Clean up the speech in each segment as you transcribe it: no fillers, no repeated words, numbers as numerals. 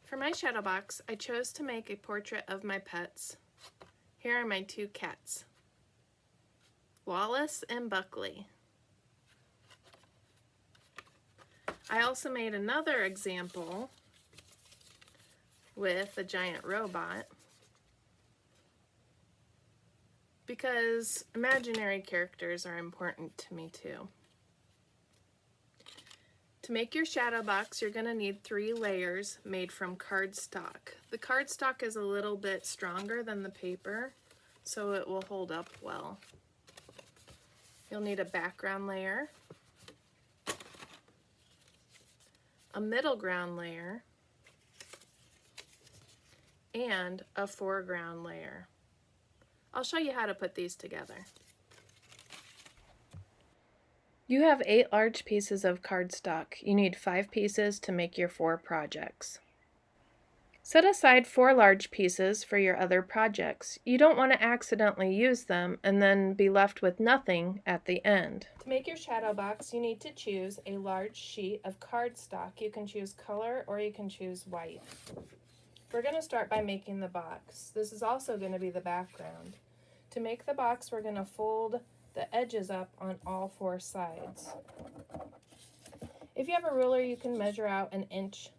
For my shadow box, I chose to make a portrait of my pets. Here are my two cats, Wallace and Buckley. I also made another example with a giant robot because imaginary characters are important to me too. To make your shadow box, you're going to need 3 layers made from cardstock. The cardstock is a little bit stronger than the paper, so it will hold up well. You'll need a background layer, a middle ground layer, and a foreground layer. I'll show you how to put these together. You have 8 large pieces of cardstock. You need 5 pieces to make your 4 projects. Set aside 4 large pieces for your other projects. You don't want to accidentally use them and then be left with nothing at the end. To make your shadow box, you need to choose a large sheet of cardstock. You can choose color or you can choose white. We're going to start by making the box. This is also going to be the background. To make the box, we're going to fold the edges up on all 4 sides. If you have a ruler, you can measure out 1 inch,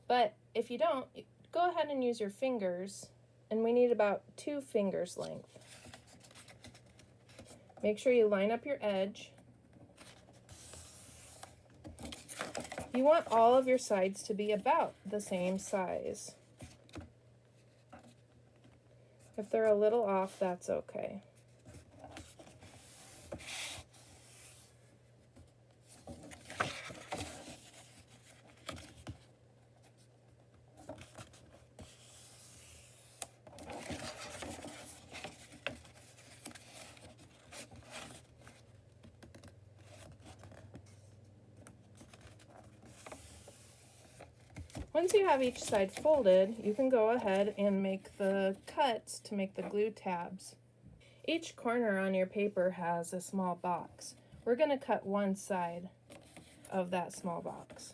but if you don't, go ahead and use your fingers, and we need about 2 fingers length. Make sure you line up your edge. You want all of your sides to be about the same size. If they're a little off, that's okay. Once you have each side folded, you can go ahead and make the cuts to make the glue tabs. Each corner on your paper has a small box. We're going to cut one side of that small box.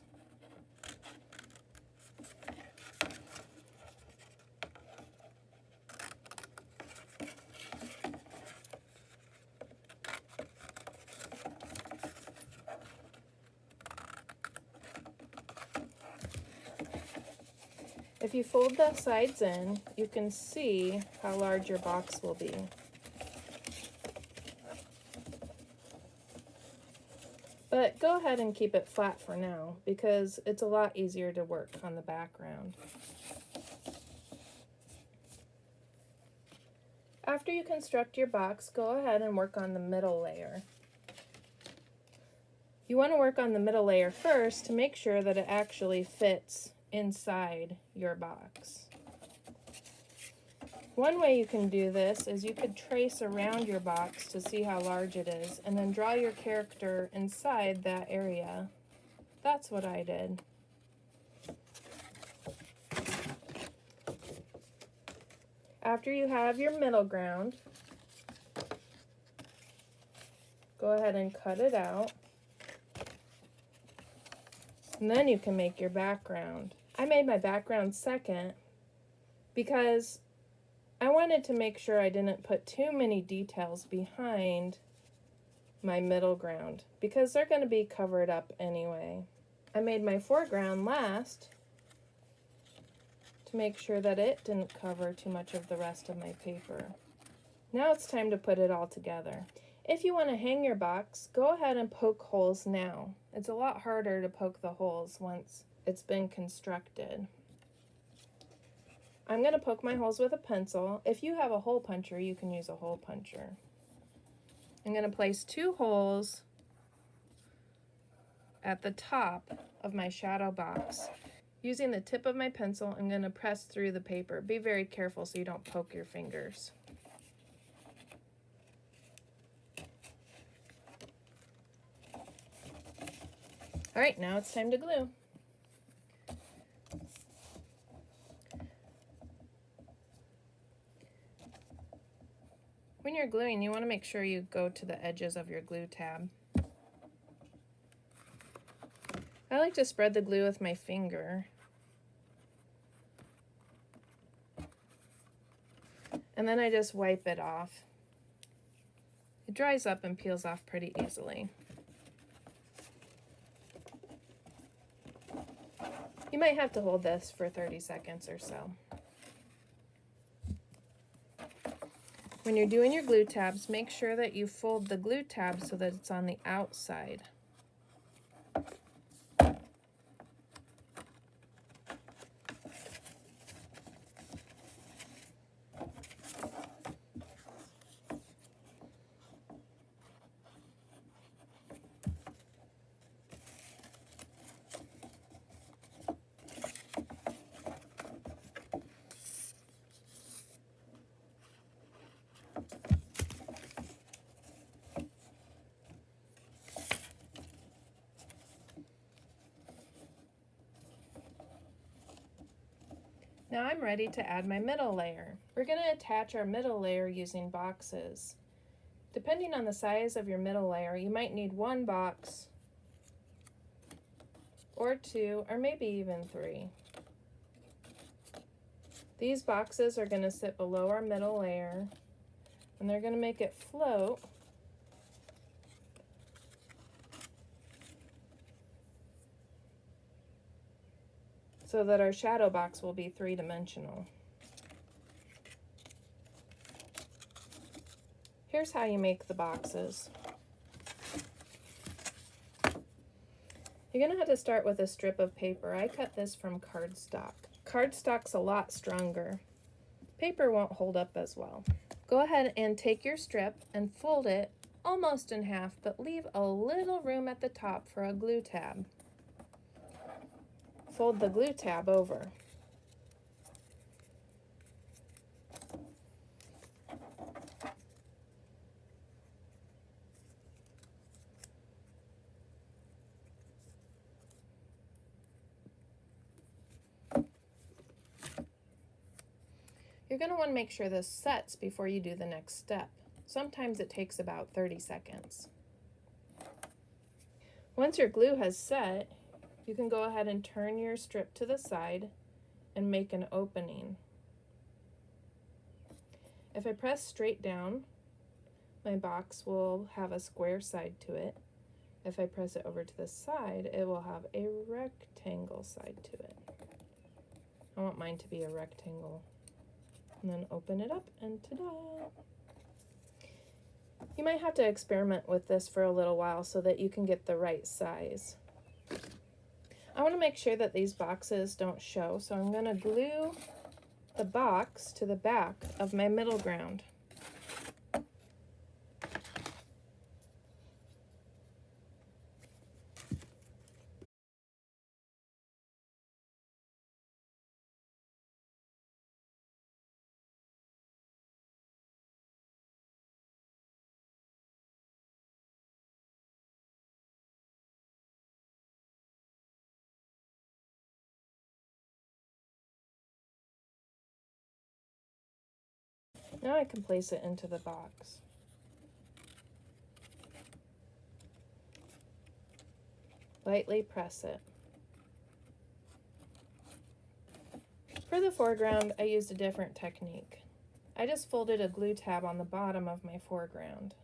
If you fold the sides in, you can see how large your box will be. But go ahead and keep it flat for now because it's a lot easier to work on the background. After you construct your box, go ahead and work on the middle layer. You want to work on the middle layer first to make sure that it actually fits inside your box. One way you can do this is you could trace around your box to see how large it is and then draw your character inside that area. That's what I did. After you have your middle ground, go ahead and cut it out. And then you can make your background. I made my background second because I wanted to make sure I didn't put too many details behind my middle ground because they're going to be covered up anyway. I made my foreground last to make sure that it didn't cover too much of the rest of my paper. Now it's time to put it all together. If you want to hang your box, go ahead and poke holes now. It's a lot harder to poke the holes once it's been constructed. I'm going to poke my holes with a pencil. If you have a hole puncher, you can use a hole puncher. I'm going to place 2 holes at the top of my shadow box. Using the tip of my pencil, I'm going to press through the paper. Be very careful so you don't poke your fingers. All right, now it's time to glue. When you're gluing, you want to make sure you go to the edges of your glue tab. I like to spread the glue with my finger. And then I just wipe it off. It dries up and peels off pretty easily. You might have to hold this for 30 seconds or so. When you're doing your glue tabs, make sure that you fold the glue tab so that it's on the outside. Now I'm ready to add my middle layer. We're going to attach our middle layer using boxes. Depending on the size of your middle layer, you might need 1 box, or 2, or maybe even 3. These boxes are going to sit below our middle layer, and they're going to make it float so that our shadow box will be 3-dimensional. Here's how you make the boxes. You're going to have to start with a strip of paper. I cut this from cardstock. Cardstock's a lot stronger. Paper won't hold up as well. Go ahead and take your strip and fold it almost in half, but leave a little room at the top for a glue tab. Fold the glue tab over. You're going to want to make sure this sets before you do the next step. Sometimes it takes about 30 seconds. Once your glue has set, you can go ahead and turn your strip to the side and make an opening. If I press straight down, my box will have a square side to it. If I press it over to the side, it will have a rectangle side to it. I want mine to be a rectangle. And then open it up and ta-da! You might have to experiment with this for a little while so that you can get the right size. I want to make sure that these boxes don't show, so I'm going to glue the box to the back of my middle ground. Now I can place it into the box. Lightly press it. For the foreground, I used a different technique. I just folded a glue tab on the bottom of my foreground.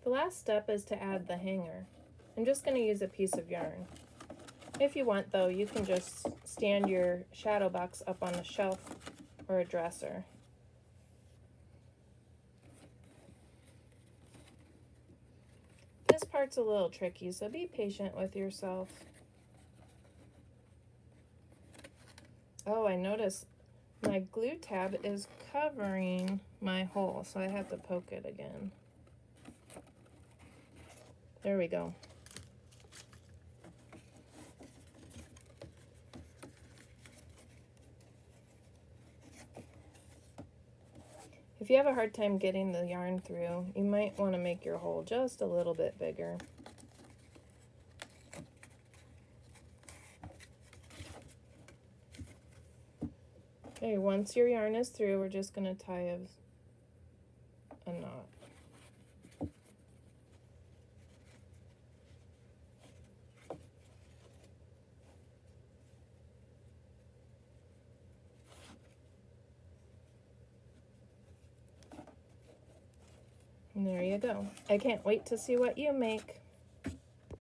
The last step is to add the hanger. I'm just going to use a piece of yarn. If you want, though, you can just stand your shadow box up on a shelf or a dresser. This part's a little tricky, so be patient with yourself. Oh, I noticed my glue tab is covering my hole, so I have to poke it again. There we go. If you have a hard time getting the yarn through, you might want to make your hole just a little bit bigger. Okay, once your yarn is through, we're just going to tie a knot. And there you go. I can't wait to see what you make.